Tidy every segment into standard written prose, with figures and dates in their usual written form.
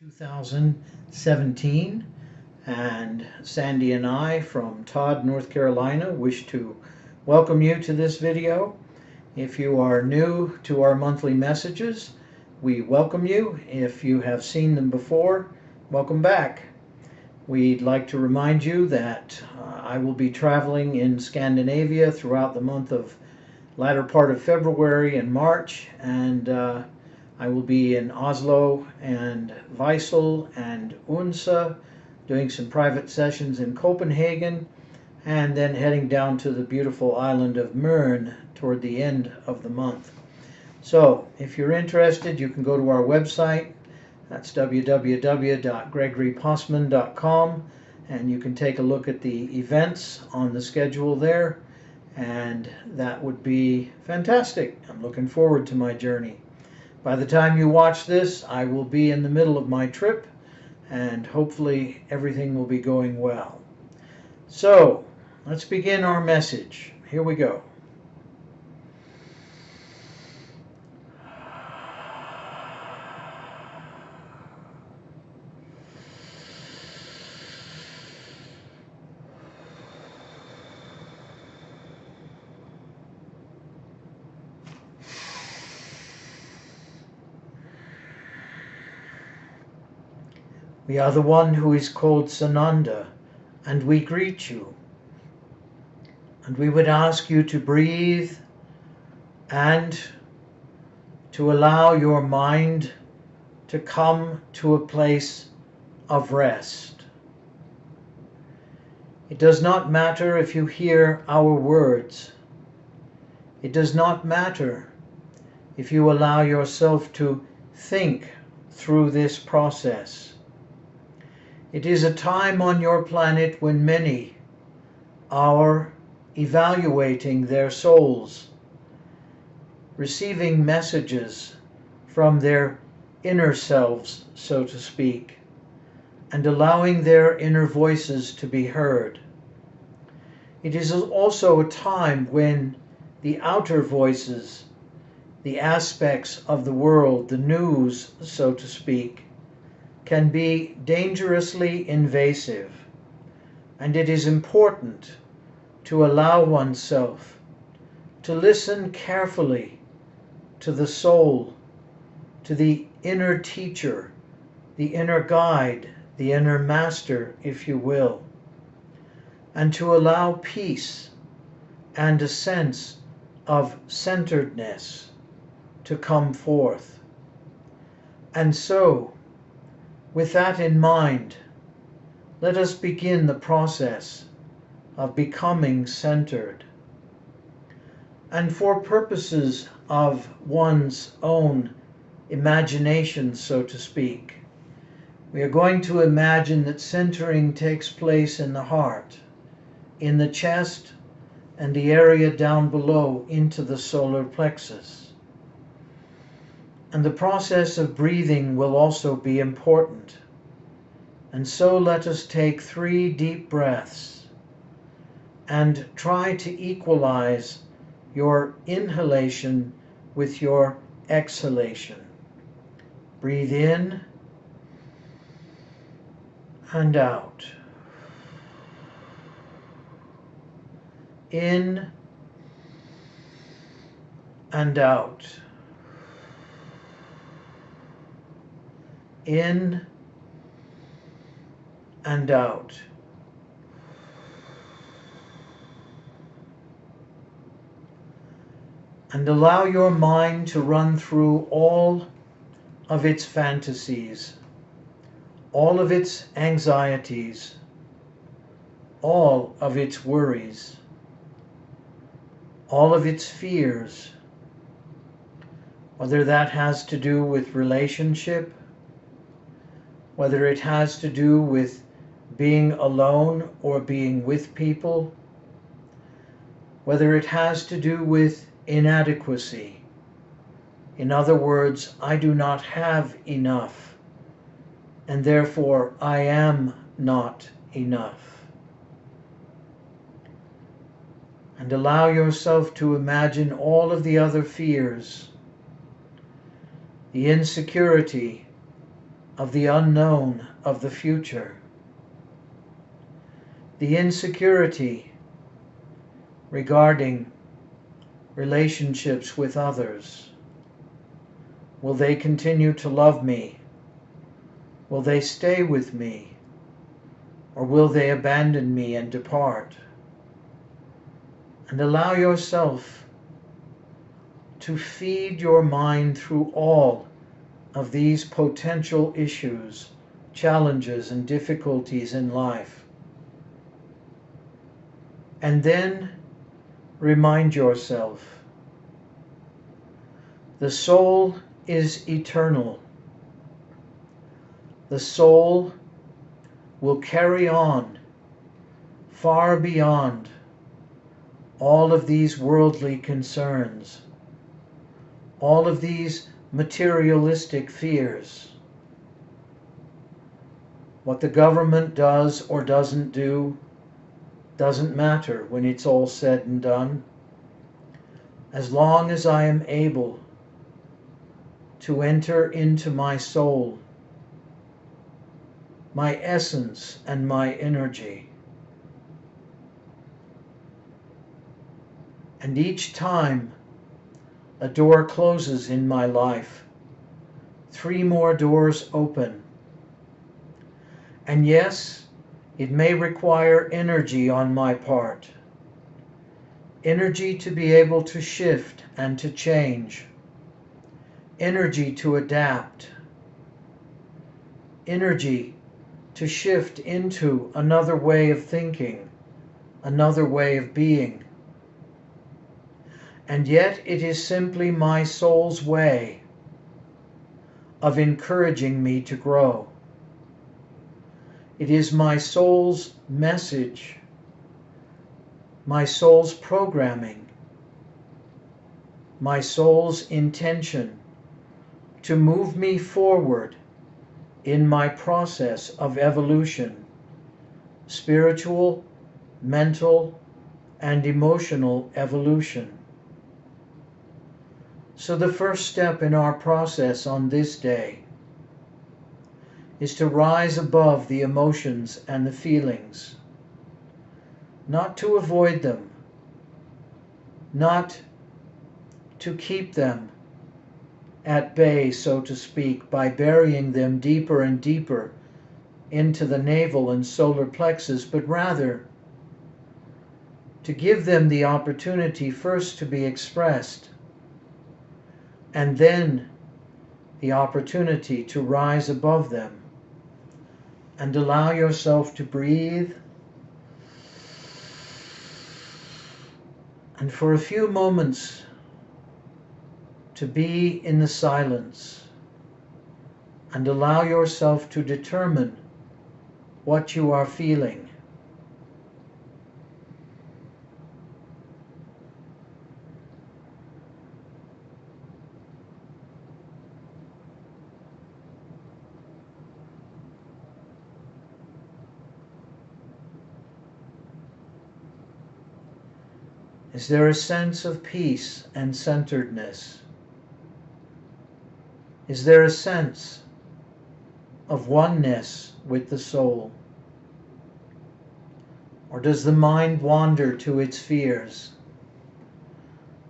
2017, and Sandy and I from Todd, North Carolina wish to welcome you to this video. If you are new to our monthly messages, we welcome you. If you have seen them before, welcome back. We'd like to remind you that I will be traveling in Scandinavia throughout the month of latter part of February and March, and I will be in Oslo and Weissel and Unsa, doing some private sessions in Copenhagen, and then heading down to the beautiful island of Møn toward the end of the month. So if you're interested, you can go to our website. That's www.gregorypossman.com, and you can take a look at the events on the schedule there, and that would be fantastic. I'm looking forward to my journey. By the time you watch this, I will be in the middle of my trip, and hopefully everything will be going well. So, let's begin our message. Here we go. We are the one who is called Sananda, and we greet you. And we would ask you to breathe and to allow your mind to come to a place of rest. It does not matter if you hear our words. It does not matter if you allow yourself to think through this process. It is a time on your planet when many are evaluating their souls, receiving messages from their inner selves, so to speak, and allowing their inner voices to be heard. It is also a time when the outer voices, the aspects of the world, the news, so to speak, can be dangerously invasive, and it is important to allow oneself to listen carefully to the soul, to the inner teacher, the inner guide, the inner master, if you will, and to allow peace and a sense of centeredness to come forth. And so, with that in mind, let us begin the process of becoming centered. And for purposes of one's own imagination, so to speak, we are going to imagine that centering takes place in the heart, in the chest, and the area down below into the solar plexus. And the process of breathing will also be important. And so let us take 3 deep breaths and try to equalize your inhalation with your exhalation. Breathe in and out. In and out. In and out. And allow your mind to run through all of its fantasies, all of its anxieties, all of its worries, all of its fears, whether that has to do with relationship, whether it has to do with being alone or being with people, whether it has to do with inadequacy. In other words, I do not have enough, and therefore I am not enough. And allow yourself to imagine all of the other fears, the insecurity of the unknown of the future, the insecurity regarding relationships with others. Will they continue to love me? Will they stay with me? Or will they abandon me and depart? And allow yourself to feed your mind through all of these potential issues, challenges, and difficulties in life. And then remind yourself, the soul is eternal. The soul will carry on far beyond all of these worldly concerns, all of these materialistic fears. What the government does or doesn't do doesn't matter when it's all said and done, as long as I am able to enter into my soul, my essence and my energy. And each time a door closes in my life, 3 more doors open. And yes, it may require energy on my part, energy to be able to shift and to change, energy to adapt, energy to shift into another way of thinking, another way of being. And yet it is simply my soul's way of encouraging me to grow. It is my soul's message, my soul's programming, my soul's intention to move me forward in my process of evolution, spiritual, mental, and emotional evolution. So the first step in our process on this day is to rise above the emotions and the feelings, not to avoid them, not to keep them at bay, so to speak, by burying them deeper and deeper into the navel and solar plexus, but rather to give them the opportunity first to be expressed, and then the opportunity to rise above them. And allow yourself to breathe, and for a few moments to be in the silence, and allow yourself to determine what you are feeling. Is there a sense of peace and centeredness? Is there a sense of oneness with the soul? Or does the mind wander to its fears?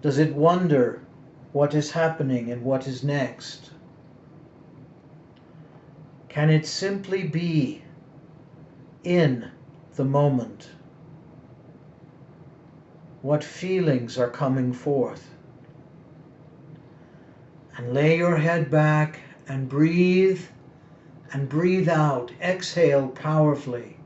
Does it wonder what is happening and what is next? Can it simply be in the moment? What feelings are coming forth? And lay your head back and breathe out. Exhale powerfully.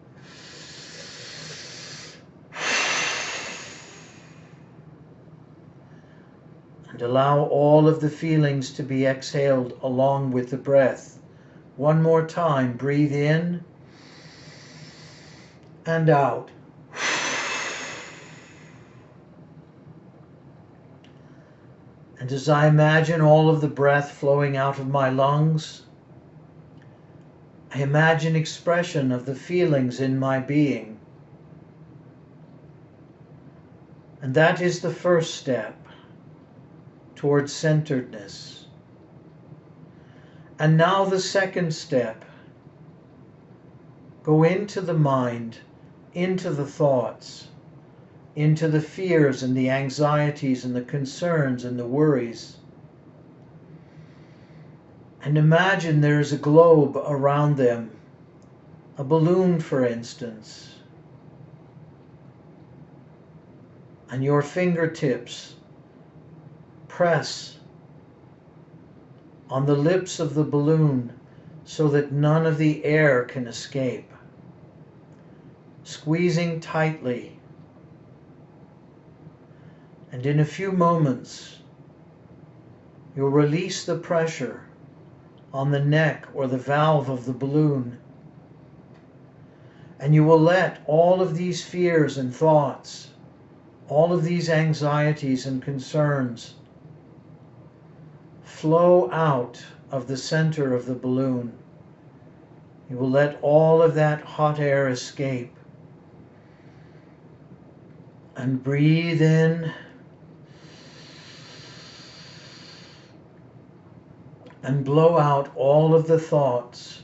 And allow all of the feelings to be exhaled along with the breath. One more time, breathe in and out. And as I imagine all of the breath flowing out of my lungs, I imagine expression of the feelings in my being. And that is the first step towards centeredness. And now the second step. Go into the mind, into the thoughts, into the fears and the anxieties and the concerns and the worries. And imagine there is a globe around them, a balloon, for instance. And your fingertips press on the lips of the balloon so that none of the air can escape, squeezing tightly. And in a few moments, you'll release the pressure on the neck or the valve of the balloon, and you will let all of these fears and thoughts, all of these anxieties and concerns flow out of the center of the balloon. You will let all of that hot air escape. And breathe in and blow out all of the thoughts.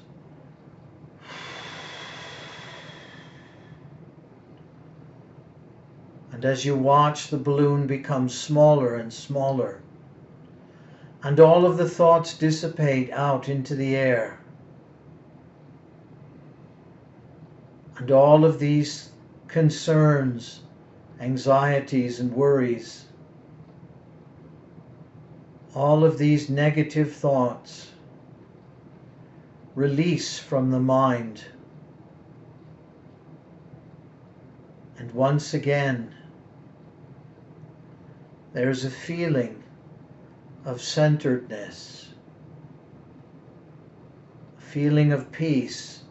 And as you watch the balloon become smaller and smaller, and all of the thoughts dissipate out into the air, and all of these concerns, anxieties and worries, all of these negative thoughts release from the mind. And once again, there's a feeling of centeredness, a feeling of peace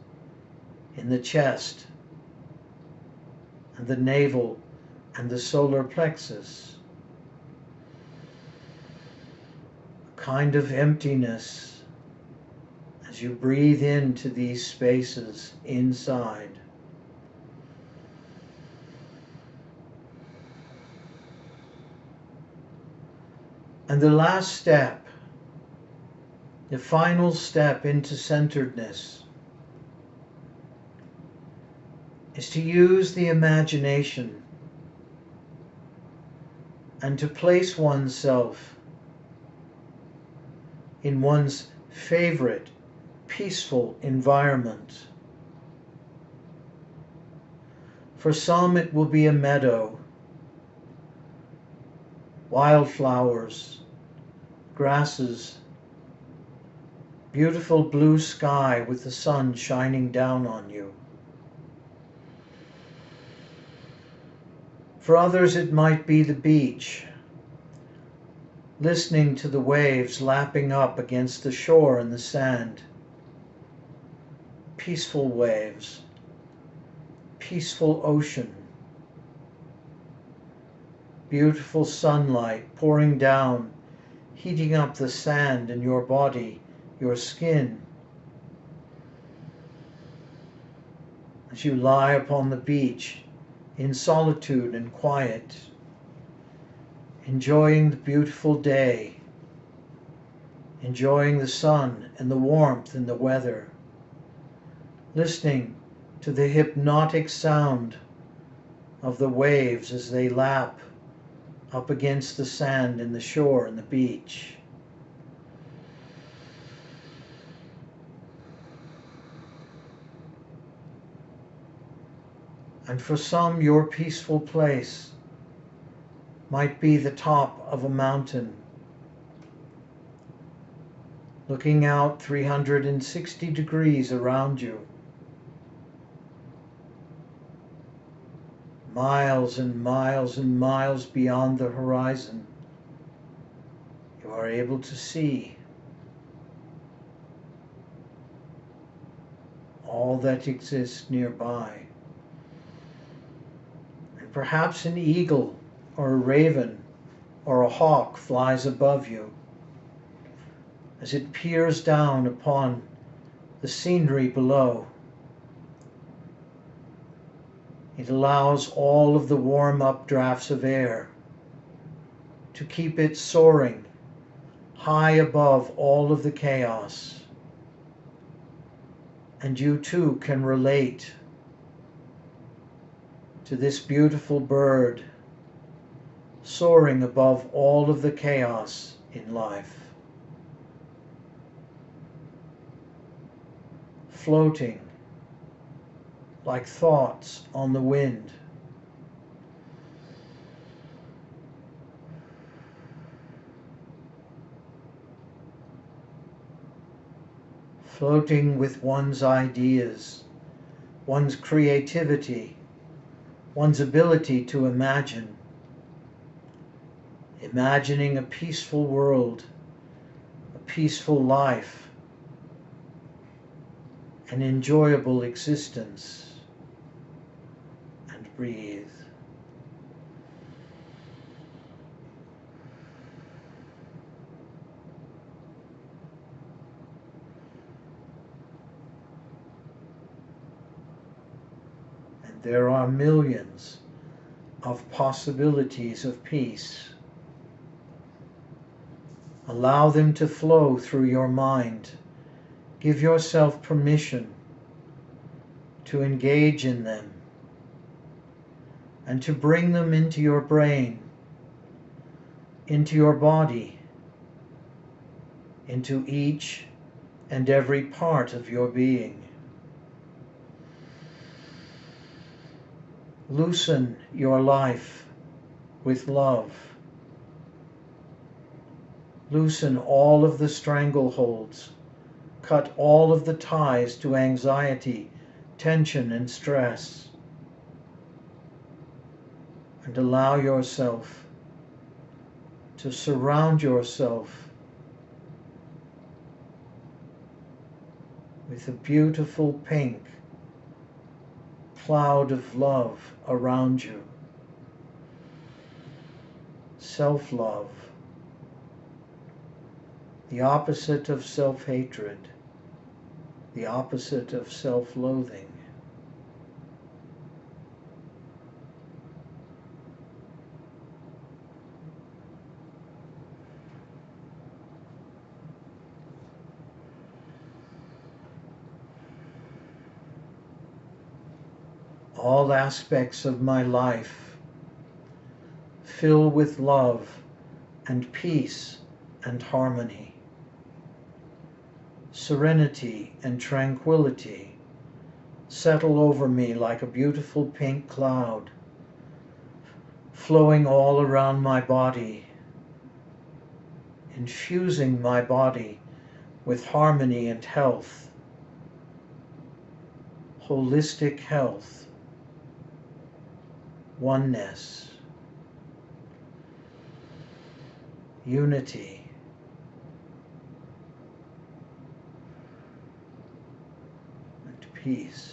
in the chest and the navel and the solar plexus, a kind of emptiness as you breathe into these spaces inside. And the last step, the final step into centeredness, is to use the imagination and to place oneself in one's favorite peaceful environment. For some it will be a meadow, wildflowers, grasses, beautiful blue sky with the sun shining down on you. For others it might be the beach, listening to the waves lapping up against the shore and the sand. Peaceful waves, peaceful ocean, beautiful sunlight pouring down, heating up the sand in your body, your skin. As you lie upon the beach in solitude and quiet, enjoying the beautiful day, enjoying the sun and the warmth and the weather, listening to the hypnotic sound of the waves as they lap up against the sand and the shore and the beach. And for some, your peaceful place might be the top of a mountain, looking out 360 degrees around you. Miles and miles and miles beyond the horizon, you are able to see all that exists nearby. And perhaps an eagle or a raven or a hawk flies above you as it peers down upon the scenery below. It allows all of the warm updrafts of air to keep it soaring high above all of the chaos. And you too can relate to this beautiful bird soaring above all of the chaos in life, floating like thoughts on the wind. Floating with one's ideas, one's creativity, one's ability to imagine. Imagining a peaceful world, a peaceful life, an enjoyable existence. And breathe. There are millions of possibilities of peace. Allow them to flow through your mind. Give yourself permission to engage in them and to bring them into your brain, into your body, into each and every part of your being. Loosen your life with love. Loosen all of the strangleholds. Cut all of the ties to anxiety, tension, and stress. And allow yourself to surround yourself with a beautiful pink cloud of love around you. Self-love, the opposite of self-hatred, the opposite of self-loathing. All aspects of my life fill with love and peace and harmony. Serenity and tranquility settle over me like a beautiful pink cloud, flowing all around my body, infusing my body with harmony and health, holistic health, oneness, unity, and peace.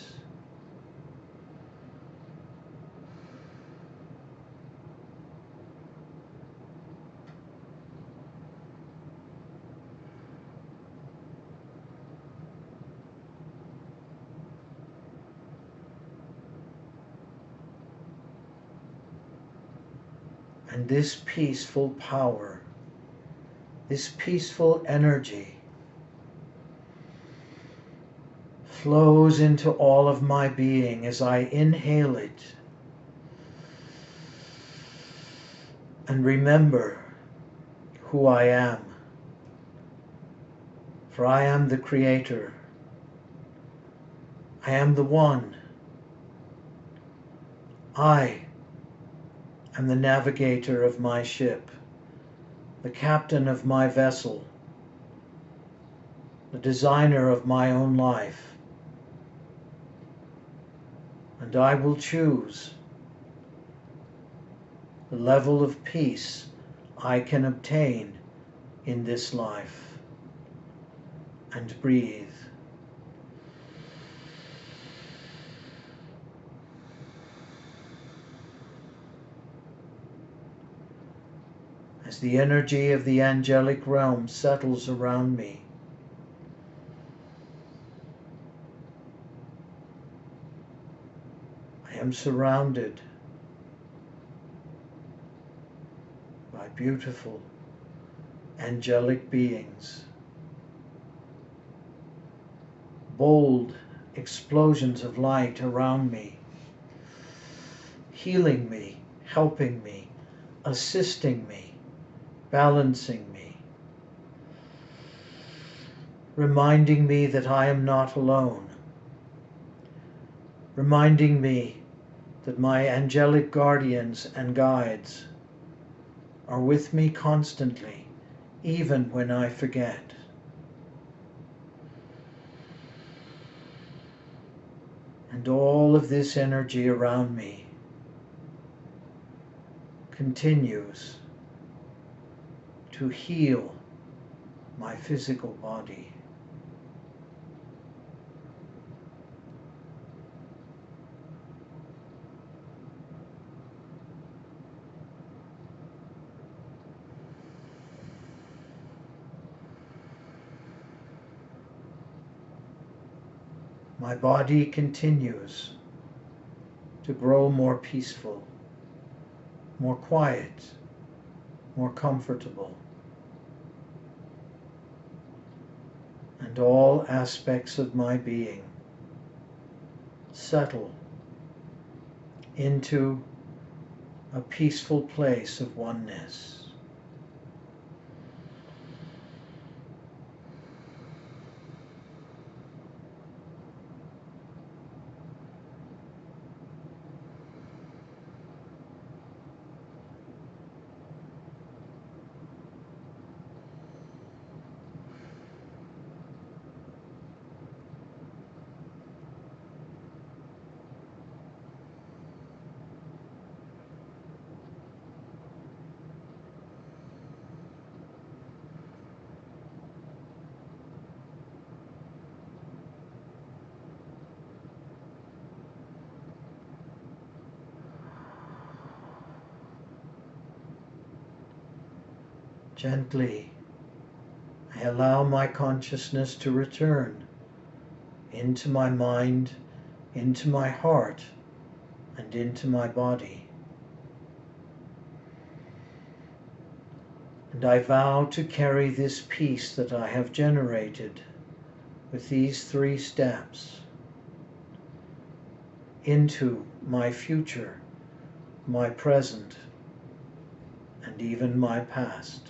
And this peaceful power, this peaceful energy flows into all of my being as I inhale it and remember who I am. For I am the Creator. I am the One. I am the navigator of my ship, the captain of my vessel, the designer of my own life. And I will choose the level of peace I can obtain in this life. And breathe. As the energy of the angelic realm settles around me, I am surrounded by beautiful angelic beings, bold explosions of light around me, healing me, helping me, assisting me, balancing me, reminding me that I am not alone, reminding me that my angelic guardians and guides are with me constantly, even when I forget. And all of this energy around me continues to heal my physical body. My body continues to grow more peaceful, more quiet, more comfortable. And all aspects of my being settle into a peaceful place of oneness. Gently, I allow my consciousness to return into my mind, into my heart, and into my body. And I vow to carry this peace that I have generated with these 3 steps into my future, my present, and even my past.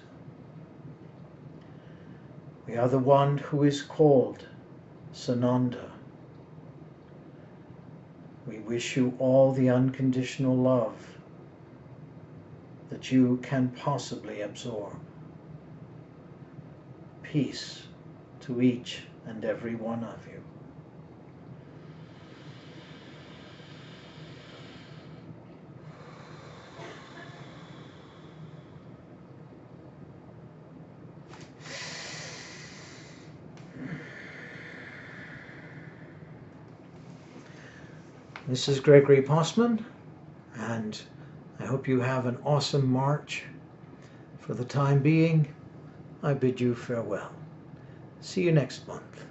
We are the one who is called Sananda. We wish you all the unconditional love that you can possibly absorb. Peace to each and every one of you. This is Gregory Postman, and I hope you have an awesome March. For the time being, I bid you farewell. See you next month.